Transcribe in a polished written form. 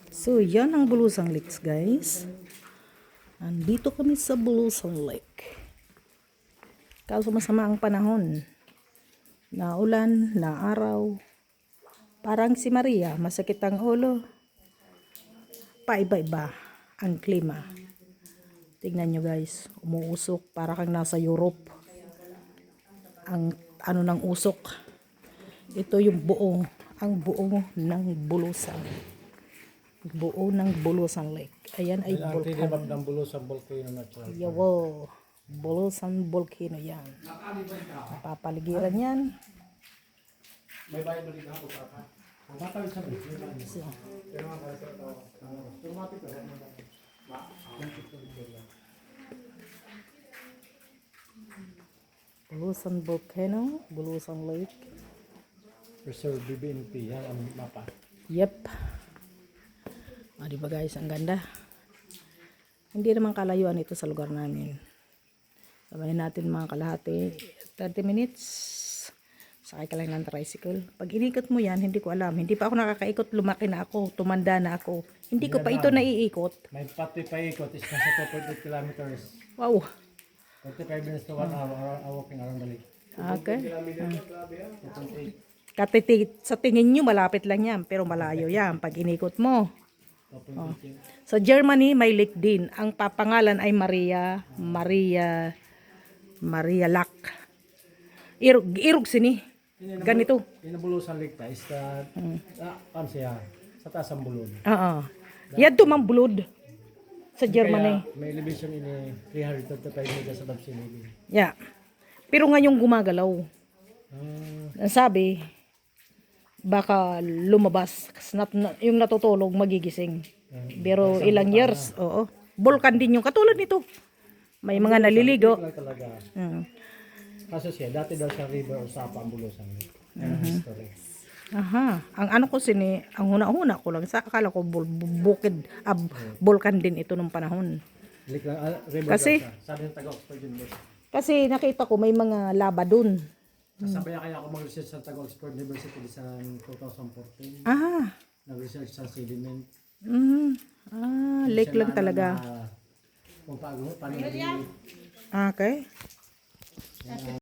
So, yan ang Bulusang Lakes, guys. Andito kami sa Bulusang Lake. Kaso masama ang panahon. Naulan, naaraw. Parang si Maria, masakit ang ulo. Paiba-iba ang klima. Tignan nyo guys, umuusok. Para kang nasa Europe. Ang ano ng usok. Ito yung buong, ang buong ng Bulusang. Buo ng Bulusang Lake. Ayan ay volcano. ng Bulusang volcano natural. Yawo. Bulusang volcano yan. Papaligiran yan. May bayan mo dito ako pa. Ang bata sa So, Bulusang volcano, Bulusang Lake. Reserve BBNP yan ang mapa. Yep. Diba guys, ang ganda. Hindi naman kalayuan ito sa lugar namin. Sabahin natin mga kalahati. 30 minutes. Sakay ka lang ng tricycle. Pag inikot mo yan, hindi ko alam. Hindi pa ako nakakaikot. Lumaki na ako. Tumanda na ako. Hindi ko pa ito naiikot. May pati pa ikot is nasa 2.8 kilometers. Wow. 45 minutes to 1 hour walking around the lake. Okay. 2.8. Sa tingin nyo, malapit lang yan. Pero malayo yan. Pag inikot mo. Oh. Sa Germany, may lake din. Ang papangalan ay Maria Lack. Irog sini. Ganito. Inabulusan lake ta is the siya sa taas ang bulod. Oo. Yan tumambulod sa Germany. Kaya may elevation ini 335 meters above sea level. Yeah. Pero ngayong gumagalaw. Ang sabi, baka lumabas. Yung natutulog magigising. Pero ilang years, oo. Volcan din yung katulad nito. May mga naliligo. Talaga. Kaso siya, dati daw sa river o sapa ang Bulusang Lake. History. Aha. Ang ano ko ang huna-huna ko lang. Sa akala ko bukid, volcan din ito nung panahon. River Kasi, sabi ng taga-Oxford yun. kasi nakita ko may mga laba dun. Sabaya kaya ako mag-research sa taga-Oxford University sa 2014. Ah. Nag-research sa sediment. Lake lang talaga. Kung paano Okay.